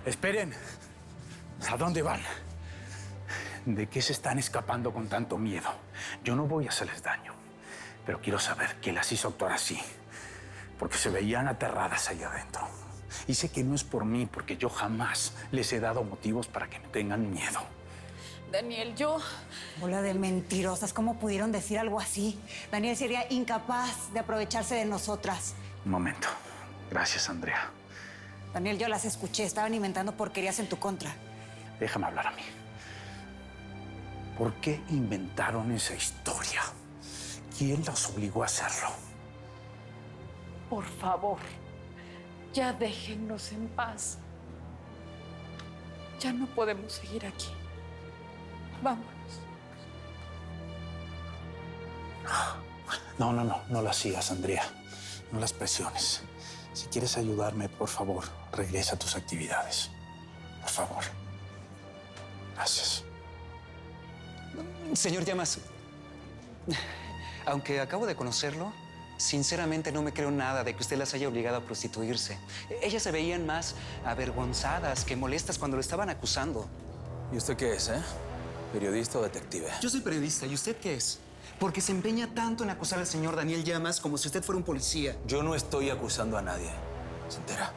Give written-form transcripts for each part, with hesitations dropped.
Esperen. ¿A dónde van? ¿De qué se están escapando con tanto miedo? Yo no voy a hacerles daño, pero quiero saber qué las hizo actuar así, porque se veían aterradas allá adentro. Y sé que no es por mí, porque yo jamás les he dado motivos para que no tengan miedo. Daniel, yo... Bola de mentirosas, ¿cómo pudieron decir algo así? Daniel sería incapaz de aprovecharse de nosotras. Un momento. Gracias, Andrea. Daniel, yo las escuché, estaban inventando porquerías en tu contra. Déjame hablar a mí. ¿Por qué inventaron esa historia? ¿Quién los obligó a hacerlo? Por favor, ya déjennos en paz. Ya no podemos seguir aquí. Vámonos. No las sigas, Andrea. No las presiones. Si quieres ayudarme, por favor, regresa a tus actividades. Por favor. Gracias. Señor Llamas, aunque acabo de conocerlo, sinceramente no me creo nada de que usted las haya obligado a prostituirse. Ellas se veían más avergonzadas que molestas cuando lo estaban acusando. ¿Y usted qué es, ¿Periodista o detective? Yo soy periodista, ¿y usted qué es? Porque se empeña tanto en acusar al señor Daniel Llamas como si usted fuera un policía. Yo no estoy acusando a nadie. ¿Se entera?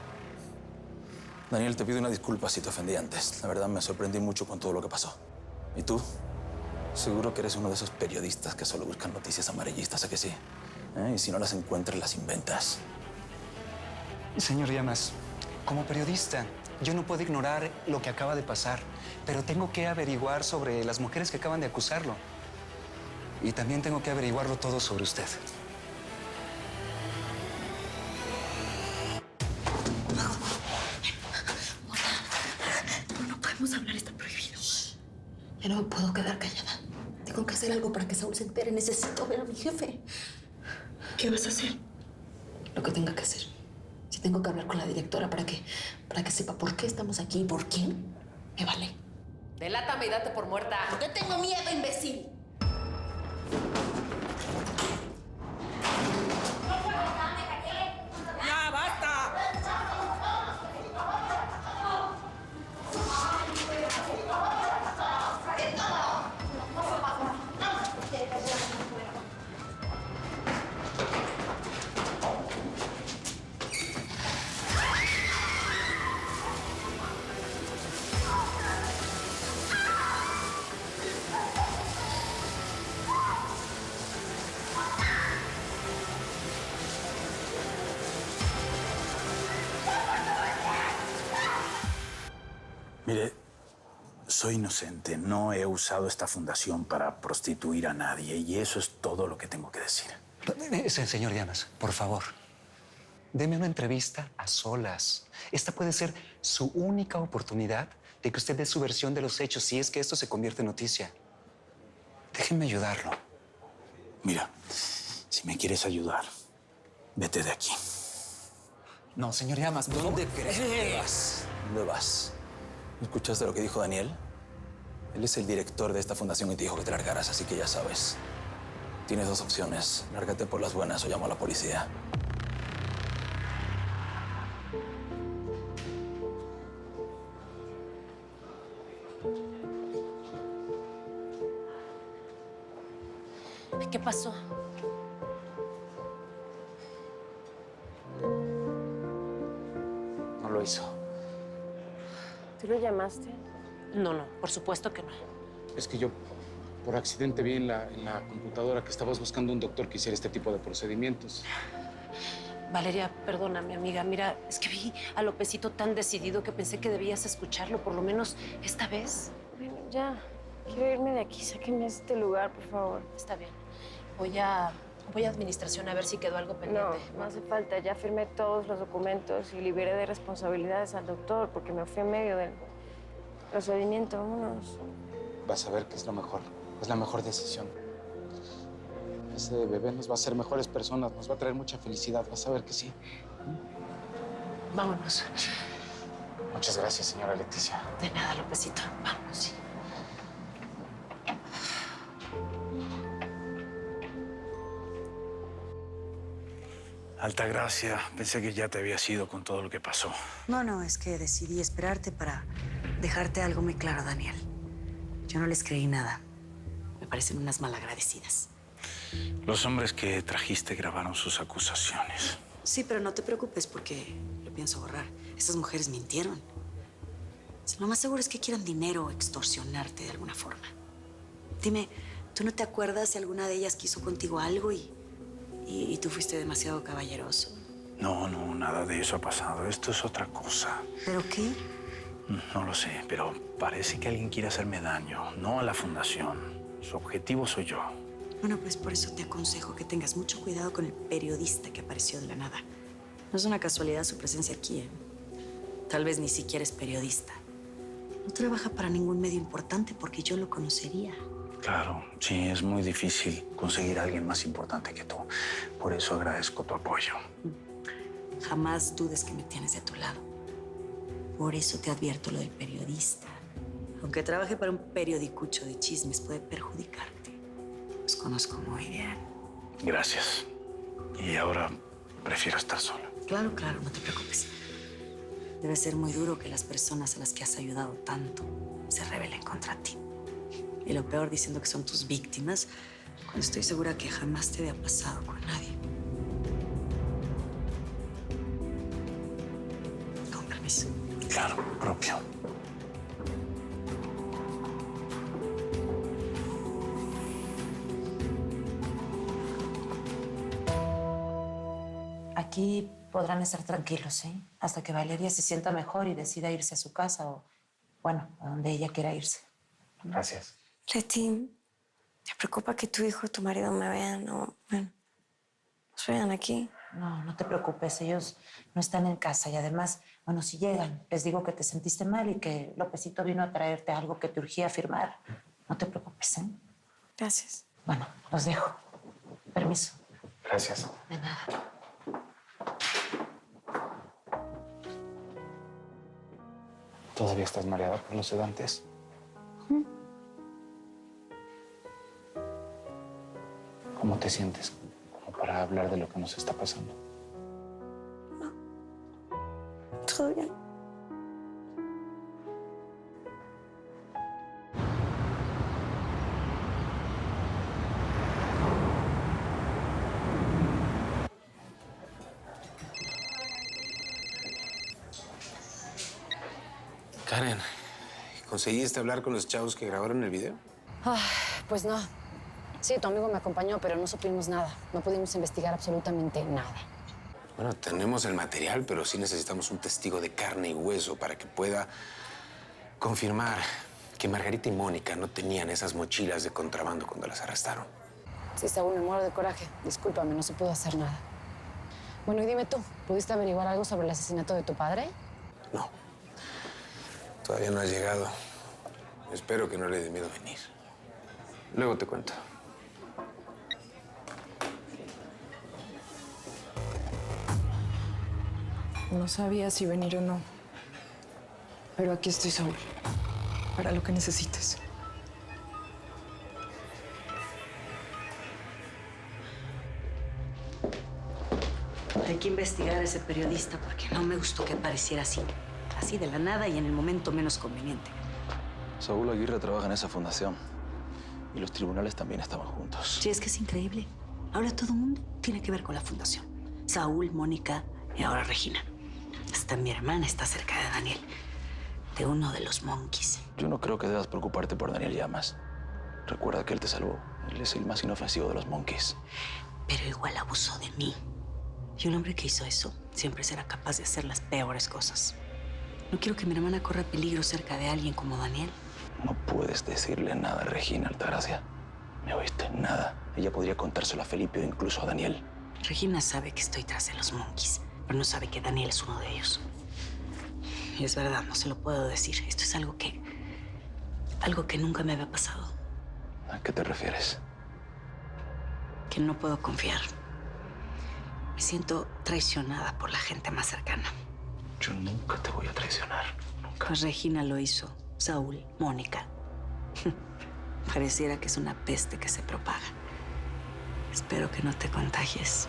Daniel, te pido una disculpa si te ofendí antes. La verdad, me sorprendí mucho con todo lo que pasó. ¿Y tú? Seguro que eres uno de esos periodistas que solo buscan noticias amarillistas, ¿a que sí? Y si no las encuentras, las inventas. Señor Llamas, como periodista, yo no puedo ignorar lo que acaba de pasar, pero tengo que averiguar sobre las mujeres que acaban de acusarlo. Y también tengo que averiguarlo todo sobre usted. No podemos hablar, está prohibido. Ya no me puedo quedar callada. Tengo que hacer algo para que Saúl se entere. Necesito ver a mi jefe. ¿Qué vas a hacer? Lo que tenga que hacer. Si tengo que hablar con la directora para que sepa por qué estamos aquí y por quién, me vale. Delátame y date por muerta. ¿Por qué tengo miedo, imbécil? ¡Ya, basta! Mire, soy inocente. No he usado esta fundación para prostituir a nadie y eso es todo lo que tengo que decir. Señor Llamas, por favor, deme una entrevista a solas. Esta puede ser su única oportunidad de que usted dé su versión de los hechos si es que esto se convierte en noticia. Déjenme ayudarlo. Mira, si me quieres ayudar, vete de aquí. No, señor Llamas, ¿Dónde crees que vas? ¿Dónde vas? ¿Escuchaste lo que dijo Daniel? Él es el director de esta fundación y te dijo que te largaras, así que ya sabes. Tienes dos opciones. Lárgate por las buenas o llamo a la policía. ¿Qué pasó? No lo hizo. ¿Tú lo llamaste? No, por supuesto que no. Es que yo, por accidente, vi en la computadora que estabas buscando un doctor que hiciera este tipo de procedimientos. Valeria, perdóname, amiga. Mira, es que vi a Lópezito tan decidido que pensé que debías escucharlo, por lo menos esta vez. Bueno, ya. Quiero irme de aquí. Sáquenme de este lugar, por favor. Está bien. Voy a administración a ver si quedó algo pendiente. No hace falta. Ya firmé todos los documentos y liberé de responsabilidades al doctor porque me fui en medio del procedimiento. Vámonos. Vas a ver que es lo mejor. Es la mejor decisión. Ese bebé nos va a hacer mejores personas. Nos va a traer mucha felicidad. Vas a ver que sí. Vámonos. Muchas gracias, señora Leticia. De nada, Lópezito. Vámonos. Altagracia, pensé que ya te habías ido con todo lo que pasó. No, es que decidí esperarte para dejarte algo muy claro, Daniel. Yo no les creí nada. Me parecen unas malagradecidas. Los hombres que trajiste grabaron sus acusaciones. Sí, pero no te preocupes porque lo pienso borrar. Esas mujeres mintieron. Lo más seguro es que quieran dinero o extorsionarte de alguna forma. Dime, ¿tú no te acuerdas si alguna de ellas quiso contigo algo y tú fuiste demasiado caballeroso? No, nada de eso ha pasado. Esto es otra cosa. ¿Pero qué? No lo sé, pero parece que alguien quiere hacerme daño, no a la fundación. Su objetivo soy yo. Bueno, pues por eso te aconsejo que tengas mucho cuidado con el periodista que apareció de la nada. No es una casualidad su presencia aquí, ¿eh? Tal vez ni siquiera es periodista. No trabaja para ningún medio importante porque yo lo conocería. Claro, sí, es muy difícil conseguir a alguien más importante que tú. Por eso agradezco tu apoyo. Jamás dudes que me tienes de tu lado. Por eso te advierto lo del periodista. Aunque trabaje para un periodicucho de chismes, puede perjudicarte. Los conozco muy bien. Gracias. Y ahora prefiero estar sola. Claro, no te preocupes. Debe ser muy duro que las personas a las que has ayudado tanto se rebelen contra ti. Y lo peor, diciendo que son tus víctimas, cuando estoy segura que jamás te había pasado con nadie. Con permiso. Claro, propio. Aquí podrán estar tranquilos, ¿eh? Hasta que Valeria se sienta mejor y decida irse a su casa o, bueno, a donde ella quiera irse. Gracias. Leti, ¿te preocupa que tu hijo o tu marido me vean o, bueno, nos vean aquí? No te preocupes, ellos no están en casa y además, bueno, si llegan, les digo que te sentiste mal y que Lópezito vino a traerte algo que te urgía firmar. No te preocupes, ¿eh? Gracias. Bueno, los dejo. Permiso. Gracias. De nada. ¿Todavía estás mareada por los sedantes? ¿Cómo te sientes? Como para hablar de lo que nos está pasando. Todo bien. Karen, ¿conseguiste hablar con los chavos que grabaron el video? Pues no. Sí, tu amigo me acompañó, pero no supimos nada. No pudimos investigar absolutamente nada. Bueno, tenemos el material, pero sí necesitamos un testigo de carne y hueso para que pueda confirmar que Margarita y Mónica no tenían esas mochilas de contrabando cuando las arrestaron. Sí, Saúl, me muero de coraje. Discúlpame, no se pudo hacer nada. Bueno, y dime tú, ¿pudiste averiguar algo sobre el asesinato de tu padre? No. Todavía no ha llegado. Espero que no le dé miedo venir. Luego te cuento. No sabía si venir o no. Pero aquí estoy, Saúl. Para lo que necesites. Hay que investigar a ese periodista porque no me gustó que apareciera así. Así de la nada y en el momento menos conveniente. Saúl Aguirre trabaja en esa fundación. Y los tribunales también estaban juntos. Sí, es que es increíble. Ahora todo el mundo tiene que ver con la fundación. Saúl, Mónica y ahora Regina. Hasta mi hermana está cerca de Daniel. De uno de los monkeys. Yo no creo que debas preocuparte por Daniel Llamas. Recuerda que él te salvó. Él es el más inofensivo de los monkeys. Pero igual abusó de mí. Y un hombre que hizo eso siempre será capaz de hacer las peores cosas. No quiero que mi hermana corra peligro cerca de alguien como Daniel. No puedes decirle nada a Regina, Altagracia. ¿Me oíste? Nada. Ella podría contárselo a Felipe o incluso a Daniel. Regina sabe que estoy tras de los monkeys, pero no sabe que Daniel es uno de ellos. Y es verdad, no se lo puedo decir. Esto es algo que nunca me había pasado. ¿A qué te refieres? Que no puedo confiar. Me siento traicionada por la gente más cercana. Yo nunca te voy a traicionar. Nunca. Pues Regina lo hizo. Saúl, Mónica. Pareciera que es una peste que se propaga. Espero que no te contagies.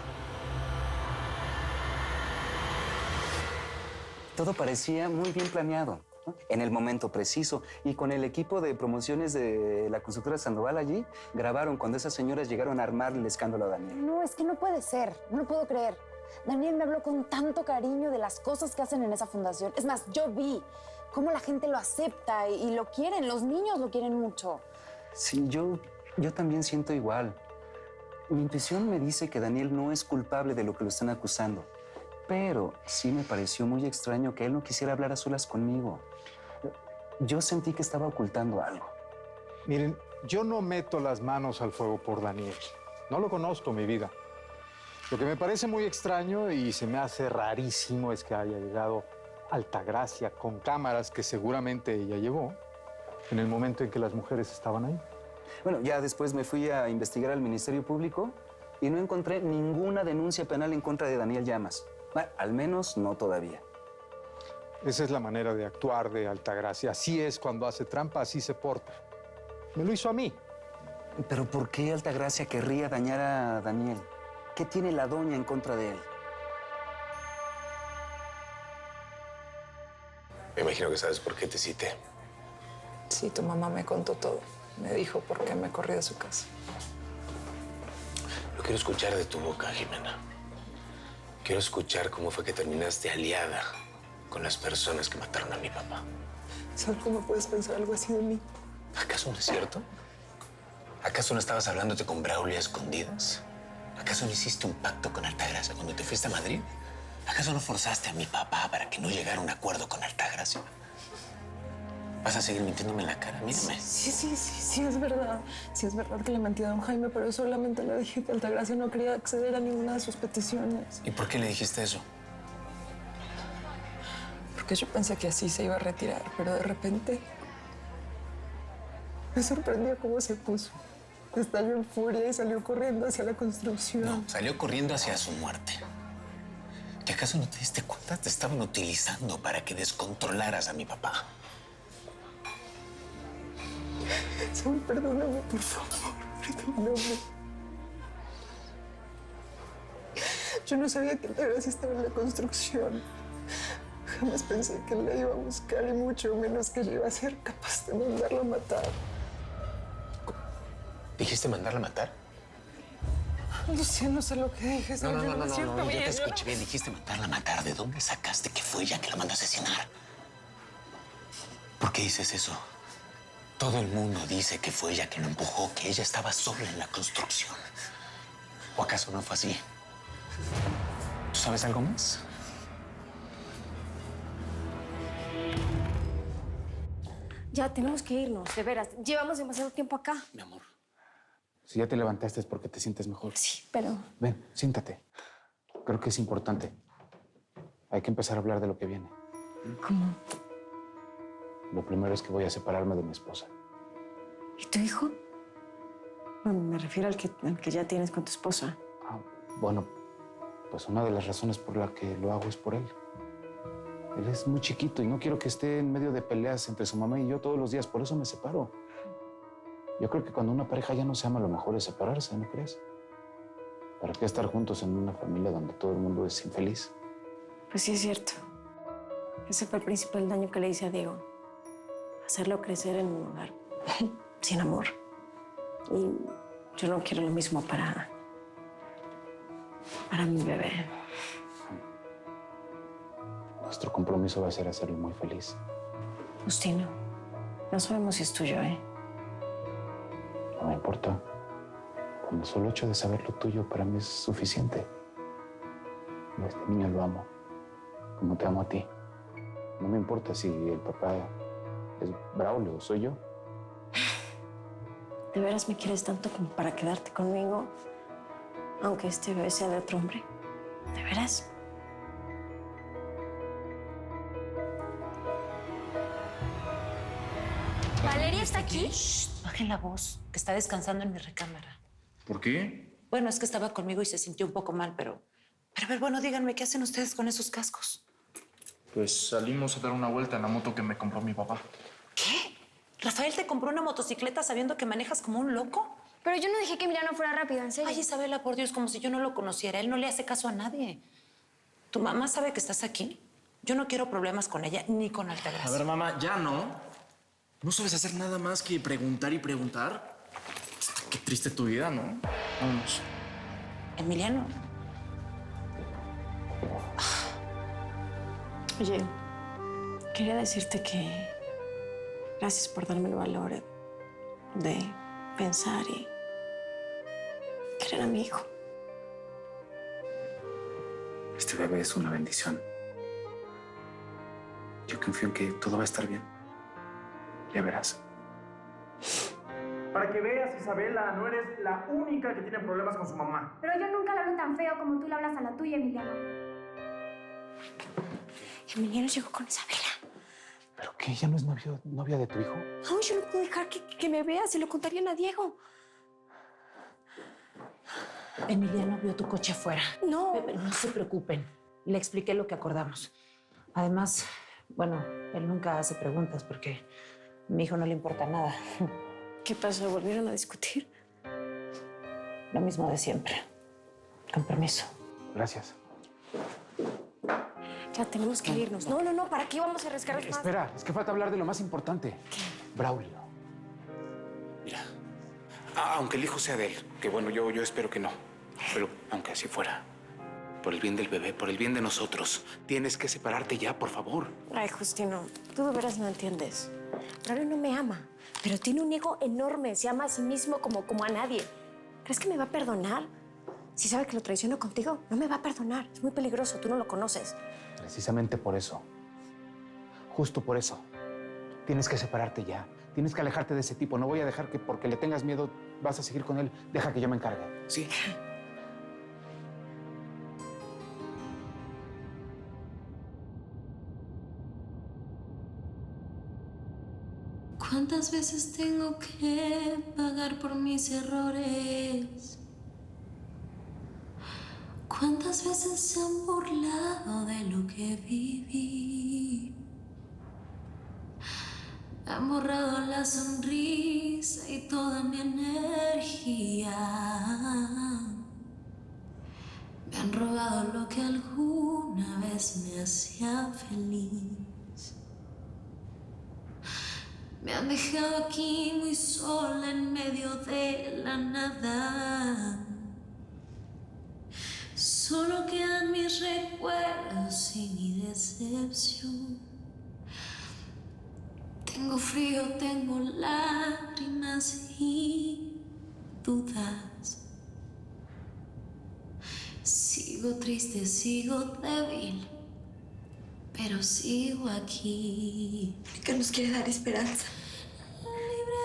Todo parecía muy bien planeado, ¿no? En el momento preciso. Y con el equipo de promociones de la constructora Sandoval allí, grabaron cuando esas señoras llegaron a armar el escándalo a Daniel. No, es que no puede ser. No lo puedo creer. Daniel me habló con tanto cariño de las cosas que hacen en esa fundación. Es más, yo vi cómo la gente lo acepta y lo quieren. Los niños lo quieren mucho. Sí, yo también siento igual. Mi intuición me dice que Daniel no es culpable de lo que lo están acusando. Pero sí me pareció muy extraño que él no quisiera hablar a solas conmigo. Yo sentí que estaba ocultando algo. Miren, yo no meto las manos al fuego por Daniel. No lo conozco, mi vida. Lo que me parece muy extraño y se me hace rarísimo es que haya llegado Altagracia con cámaras que seguramente ella llevó en el momento en que las mujeres estaban ahí. Bueno, ya después me fui a investigar al Ministerio Público y no encontré ninguna denuncia penal en contra de Daniel Llamas. Bueno, al menos no todavía. Esa es la manera de actuar de Altagracia. Así es cuando hace trampa, así se porta. Me lo hizo a mí. ¿Pero por qué Altagracia querría dañar a Daniel? ¿Qué tiene la doña en contra de él? Me imagino que sabes por qué te cité. Sí, tu mamá me contó todo. Me dijo por qué me corrí de su casa. Lo quiero escuchar de tu boca, Jimena. Quiero escuchar cómo fue que terminaste aliada con las personas que mataron a mi papá. ¿Sabes cómo puedes pensar algo así de mí? ¿Acaso no es cierto? ¿Acaso no estabas hablándote con Braulio a escondidas? ¿Acaso no hiciste un pacto con Altagracia cuando te fuiste a Madrid? ¿Acaso no forzaste a mi papá para que no llegara a un acuerdo con Altagracia? ¿Vas a seguir mintiéndome en la cara? Mírame. Sí, es verdad. Sí, es verdad que le mentí a don Jaime, pero solamente le dije que Altagracia no quería acceder a ninguna de sus peticiones. ¿Y por qué le dijiste eso? Porque yo pensé que así se iba a retirar, pero de repente me sorprendió cómo se puso. Estalló en furia y salió corriendo hacia la construcción. No, salió corriendo hacia su muerte. ¿Y acaso no te diste cuenta? Te estaban utilizando para que descontrolaras a mi papá. Saúl, perdóname, por favor. Perdóname. Yo no sabía que Altagracia estaba en la construcción. Jamás pensé que él la iba a buscar y mucho menos que yo iba a ser capaz de mandarla a matar. ¿Dijiste mandarla a matar? Lucía, no sé lo que dije. No, yo te escuché bien. Dijiste mandarla a matar. ¿De dónde sacaste que fue ella que la mandó a asesinar? ¿Por qué dices eso? Todo el mundo dice que fue ella que lo empujó, que ella estaba sola en la construcción. ¿O acaso no fue así? ¿Tú sabes algo más? Ya, tenemos que irnos, de veras. Llevamos demasiado tiempo acá. Mi amor, si ya te levantaste es porque te sientes mejor. Sí, pero... Ven, siéntate. Creo que es importante. Hay que empezar a hablar de lo que viene. ¿Cómo? Lo primero es que voy a separarme de mi esposa. ¿Y tu hijo? Bueno, me refiero al que ya tienes con tu esposa. Bueno, pues una de las razones por la que lo hago es por él. Él es muy chiquito y no quiero que esté en medio de peleas entre su mamá y yo todos los días. Por eso me separo. Yo creo que cuando una pareja ya no se ama, lo mejor es separarse, ¿no crees? ¿Para qué estar juntos en una familia donde todo el mundo es infeliz? Pues sí, es cierto. Ese fue el principal daño que le hice a Diego. Hacerlo crecer en un hogar sin amor. Y yo no quiero lo mismo para mi bebé. Nuestro compromiso va a ser hacerlo muy feliz. Justino, no sabemos si es tuyo, ¿eh? No me importa. Con el solo hecho de saber lo tuyo para mí es suficiente. Yo a este niño lo amo, como te amo a ti. No me importa si el papá es Braulio o soy yo. ¿De veras me quieres tanto como para quedarte conmigo? Aunque este bebé sea de otro hombre. ¿De veras? ¿Valeria está aquí? Shh, bajen la voz, que está descansando en mi recámara. ¿Por qué? Bueno, es que estaba conmigo y se sintió un poco mal, pero a ver, bueno, díganme, ¿qué hacen ustedes con esos cascos? Pues salimos a dar una vuelta en la moto que me compró mi papá. ¿Qué? ¿Rafael te compró una motocicleta sabiendo que manejas como un loco? Pero yo no dije que Emiliano fuera rápido, en serio. Ay, Isabela, por Dios, como si yo no lo conociera. Él no le hace caso a nadie. ¿Tu mamá sabe que estás aquí? Yo no quiero problemas con ella ni con A Altagracia. ver, mamá, ya no. ¿No sabes hacer nada más que preguntar y preguntar? Qué triste tu vida, ¿no? Vámonos. Emiliano. Oye, quería decirte que gracias por darme el valor de pensar y querer a mi hijo. Este bebé es una bendición. Yo confío en que todo va a estar bien. Ya verás. Para que veas, Isabela, no eres la única que tiene problemas con su mamá. Pero yo nunca le hablo tan feo como tú le hablas a la tuya, Emiliano. Emiliano llegó con Isabela. ¿Pero qué? ¿Ya no es novia de tu hijo? No, yo no puedo dejar que me vea. Se lo contarían a Diego. Emiliano vio tu coche afuera. No. No se preocupen. Le expliqué lo que acordamos. Además, bueno, él nunca hace preguntas porque a mi hijo no le importa nada. ¿Qué pasó? ¿Volvieron a discutir? Lo mismo de siempre. Con permiso. Gracias. Ya tenemos que irnos. No, ¿para qué vamos a arriesgar más? Espera, es que falta hablar de lo más importante. ¿Qué? Braulio. Mira, aunque el hijo sea de él, que bueno, yo espero que no, pero aunque así fuera, por el bien del bebé, por el bien de nosotros, tienes que separarte ya, por favor. Ay, Justino, tú de veras no entiendes. Braulio no me ama, pero tiene un ego enorme. Se ama a sí mismo como a nadie. ¿Crees que me va a perdonar? Si sabe que lo traiciono contigo, no me va a perdonar. Es muy peligroso, tú no lo conoces. Precisamente por eso. Justo por eso. Tienes que separarte ya. Tienes que alejarte de ese tipo. No voy a dejar que porque le tengas miedo vas a seguir con él. Deja que yo me encargue. Sí. ¿Cuántas veces tengo que pagar por mis errores? ¿Cuántas veces se han burlado de lo que viví? Me han borrado la sonrisa y toda mi energía. Me han robado lo que alguna vez me hacía feliz. Me han dejado aquí muy sola en medio de la nada. Solo quedan mis recuerdos y mi decepción. Tengo frío, tengo lágrimas y dudas. Sigo triste, sigo débil, pero sigo aquí. ¿Qué nos quiere dar esperanza? Libre,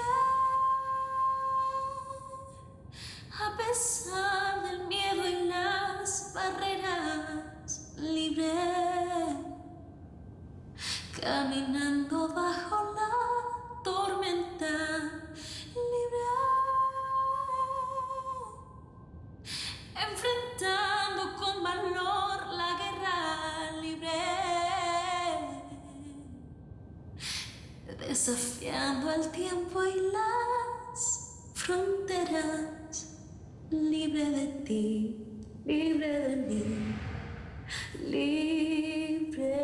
a pesar del miedo y las barreras. Libre, caminando bajo la tormenta. Libre, enfrentando con valor la guerra. Libre, desafiando el tiempo y las fronteras. Libre de ti, libre de mí, libre.